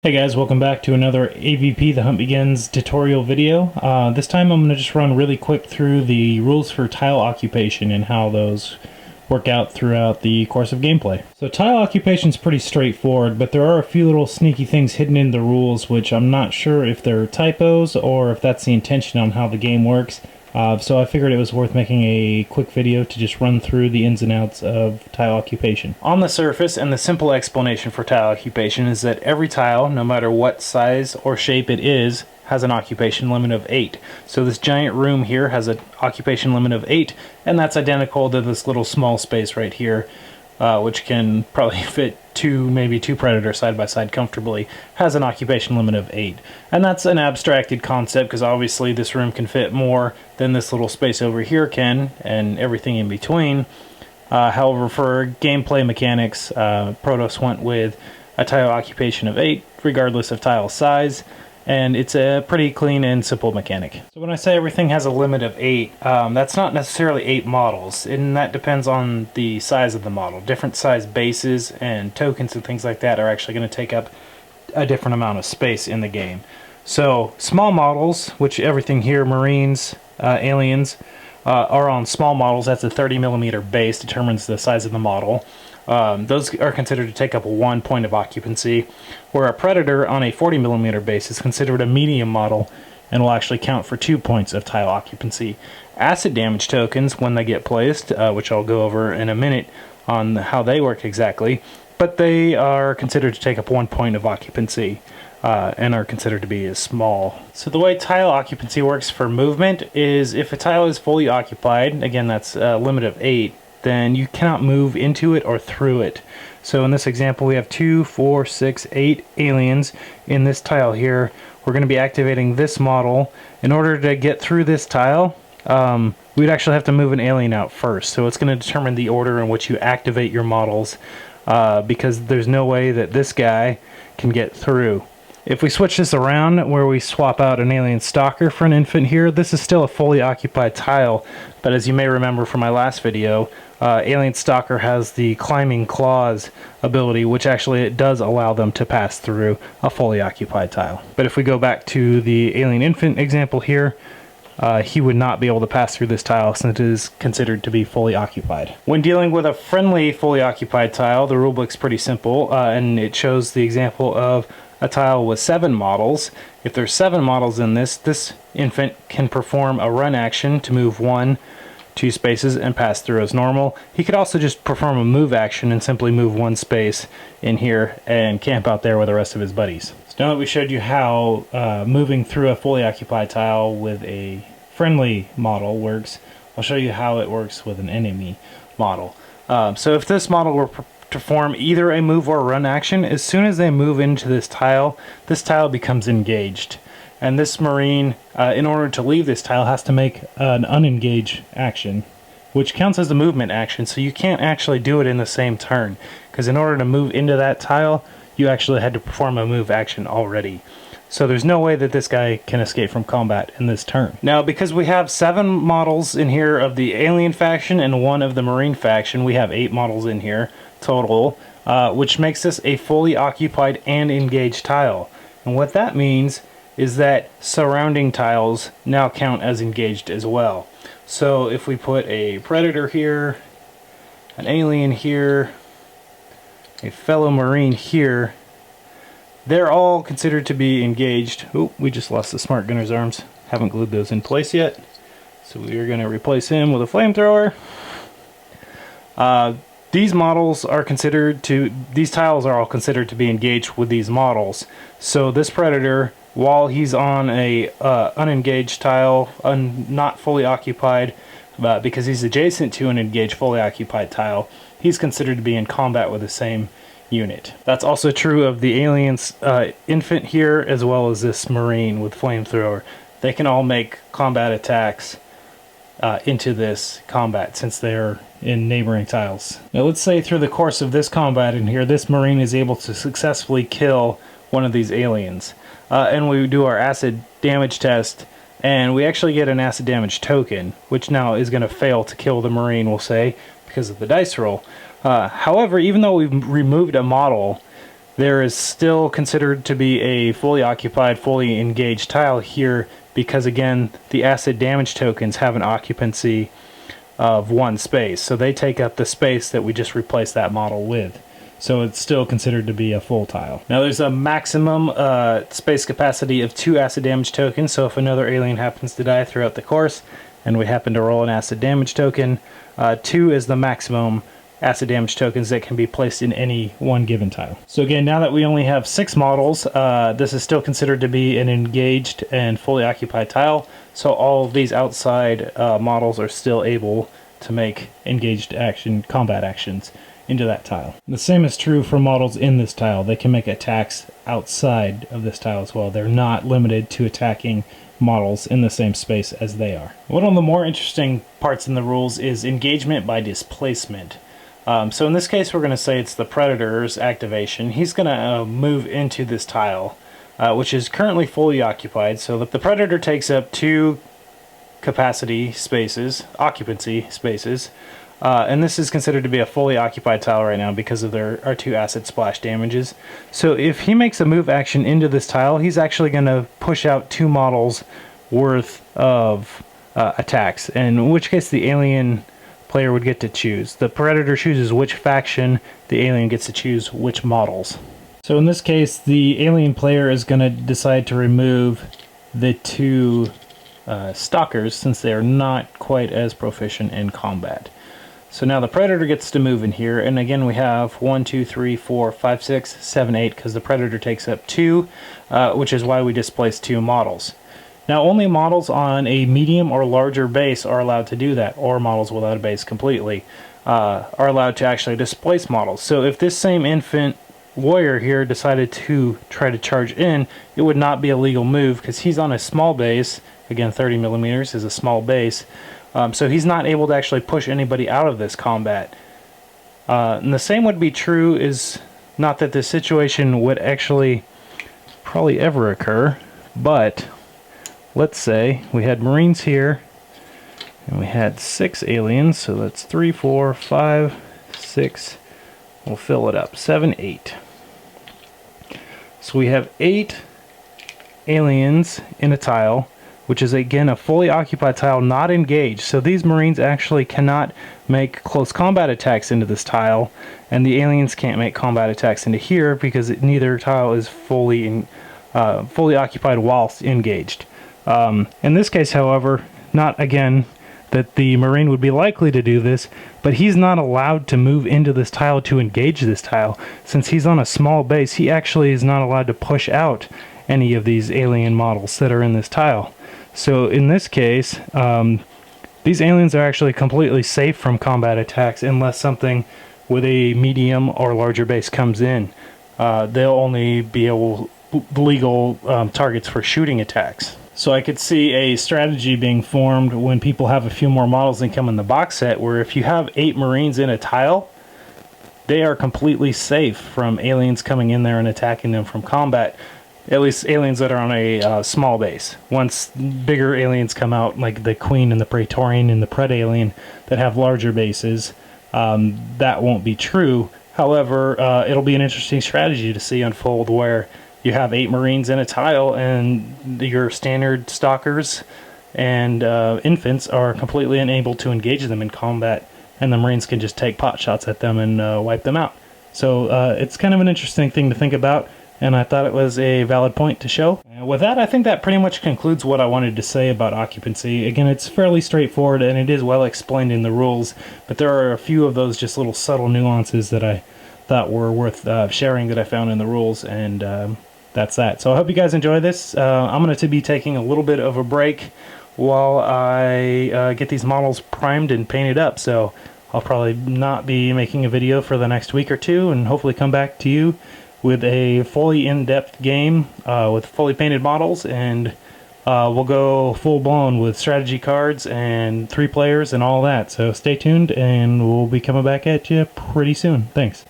Hey guys, welcome back to another AvP The Hunt Begins tutorial video. This time I'm going to just run really quick through the rules for tile occupation and how those work out throughout the course of gameplay. So tile occupation is pretty straightforward, but there are a few little sneaky things hidden in the rules which I'm not sure if they're typos or if that's the intention on how the game works. So I figured it was worth making a quick video to just run through the ins and outs of tile occupation. On the surface, and the simple explanation for tile occupation is that every tile, no matter what size or shape it is, has an occupation limit of 8. So this giant room here has an occupation limit of 8, and that's identical to this little small space right here, which can probably fit maybe two predators side by side comfortably, has an occupation limit of 8. And that's an abstracted concept because obviously this room can fit more than this little space over here can, and everything in between. However, for gameplay mechanics, Protoss went with a tile occupation of 8, regardless of tile size, and it's a pretty clean and simple mechanic. So when I say everything has a limit of 8, that's not necessarily 8 models, and that depends on the size of the model. Different size bases and tokens and things like that are actually going to take up a different amount of space in the game. So small models, which everything here, Marines, aliens, are on small models. That's a 30mm base, determines the size of the model. Those are considered to take up 1 point of occupancy, where a Predator on a 40mm base is considered a medium model and will actually count for 2 points of tile occupancy. Acid damage tokens, when they get placed, which I'll go over in a minute on how they work exactly, but they are considered to take up 1 point of occupancy. And are considered to be as small. So the way tile occupancy works for movement is if a tile is fully occupied, again that's a limit of 8, then you cannot move into it or through it. So in this example we have 2, 4, 6, 8 aliens in this tile here. We're going to be activating this model. In order to get through this tile, we'd actually have to move an alien out first. So it's going to determine the order in which you activate your models, because there's no way that this guy can get through. If we switch this around, where we swap out an alien stalker for an infant here, this is still a fully occupied tile, but as you may remember from my last video, alien stalker has the climbing claws ability, which actually it does allow them to pass through a fully occupied tile. But if we go back to the alien infant example here, he would not be able to pass through this tile since it is considered to be fully occupied. When dealing with a friendly fully occupied tile, the rulebook's pretty simple, and it shows the example of a tile with 7 models. If there's 7 models in this infant can perform a run action to move 2 spaces and pass through as normal. He could also just perform a move action and simply move 1 space in here and camp out there with the rest of his buddies. So now that we showed you how moving through a fully occupied tile with a friendly model works, I'll show you how it works with an enemy model. So if this model were to perform either a move or a run action, as soon as they move into this tile becomes engaged. And this Marine, in order to leave this tile, has to make an unengage action, which counts as a movement action, so you can't actually do it in the same turn, because in order to move into that tile, you actually had to perform a move action already. So there's no way that this guy can escape from combat in this turn. Now, because we have 7 models in here of the alien faction and 1 of the Marine faction, we have 8 models in here total, which makes this a fully occupied and engaged tile. And what that means is that surrounding tiles now count as engaged as well. So if we put a Predator here, an alien here, a fellow Marine here, they're all considered to be engaged. Oh, we just lost the Smart Gunner's arms. Haven't glued those in place yet. So we are going to replace him with a flamethrower. These tiles are all considered to be engaged with these models. So this Predator, while he's on a unengaged tile, not fully occupied, because he's adjacent to an engaged fully occupied tile, he's considered to be in combat with the same unit. That's also true of the alien's infant here, as well as this Marine with flamethrower. They can all make combat attacks into this combat since they're in neighboring tiles. Now let's say through the course of this combat in here, this Marine is able to successfully kill one of these aliens. And we do our acid damage test, and we actually get an acid damage token, which now is going to fail to kill the Marine, we'll say, because of the dice roll. However, even though we've removed a model, there is still considered to be a fully occupied, fully engaged tile here because, again, the acid damage tokens have an occupancy of 1 space. So they take up the space that we just replaced that model with. So it's still considered to be a full tile. Now there's a maximum space capacity of 2 acid damage tokens, so if another alien happens to die throughout the course and we happen to roll an acid damage token, 2 is the maximum acid damage tokens that can be placed in any one given tile. So again, now that we only have 6 models, this is still considered to be an engaged and fully occupied tile, so all of these outside models are still able to make engaged action, combat actions into that tile. The same is true for models in this tile. They can make attacks outside of this tile as well. They're not limited to attacking models in the same space as they are. One of the more interesting parts in the rules is engagement by displacement. So in this case, we're going to say it's the Predator's activation. He's going to move into this tile, which is currently fully occupied. So the Predator takes up 2 capacity spaces, occupancy spaces, and this is considered to be a fully occupied tile right now because of our 2 acid splash damages. So if he makes a move action into this tile, he's actually going to push out 2 models worth of attacks, in which case the alien player would get to choose. The Predator chooses which faction, the alien gets to choose which models. So in this case, the alien player is going to decide to remove the 2 stalkers since they are not quite as proficient in combat. So now the Predator gets to move in here, and again we have 1, 2, 3, 4, 5, 6, 7, 8, because the Predator takes up 2, which is why we displaced 2 models. Now only models on a medium or larger base are allowed to do that, or models without a base completely are allowed to actually displace models. So if this same infant warrior here decided to try to charge in, it would not be a legal move because he's on a small base. Again, 30 millimeters is a small base. So he's not able to actually push anybody out of this combat. And the same would be true, is not that this situation would actually probably ever occur, but let's say we had Marines here and we had 6 aliens, so that's 3, 4, 5, 6, we'll fill it up, 7, 8. So we have 8 aliens in a tile, which is again a fully occupied tile, not engaged. So these Marines actually cannot make close combat attacks into this tile, and the aliens can't make combat attacks into here because neither tile is fully occupied whilst engaged. In this case, however, not again that the Marine would be likely to do this, but he's not allowed to move into this tile to engage this tile. Since he's on a small base, he actually is not allowed to push out any of these alien models that are in this tile. So in this case, these aliens are actually completely safe from combat attacks unless something with a medium or larger base comes in. They'll only be legal targets for shooting attacks. So I could see a strategy being formed when people have a few more models than come in the box set, where if you have 8 Marines in a tile, they are completely safe from aliens coming in there and attacking them from combat. At least aliens that are on a small base. Once bigger aliens come out, like the Queen and the Praetorian and the Pred alien that have larger bases, that won't be true. However, it'll be an interesting strategy to see unfold where you have 8 Marines in a tile and your standard stalkers and infants are completely unable to engage them in combat, and the Marines can just take pot shots at them and wipe them out. So it's kind of an interesting thing to think about, and I thought it was a valid point to show. With that, I think that pretty much concludes what I wanted to say about occupancy. Again, it's fairly straightforward and it is well explained in the rules, but there are a few of those just little subtle nuances that I thought were worth sharing that I found in the rules, and that's that. So I hope you guys enjoy this. I'm going to be taking a little bit of a break while I get these models primed and painted up, so I'll probably not be making a video for the next week or two, and hopefully come back to you with a fully in-depth game with fully painted models, and we'll go full-blown with strategy cards and 3 players and all that. So stay tuned, and we'll be coming back at you pretty soon. Thanks.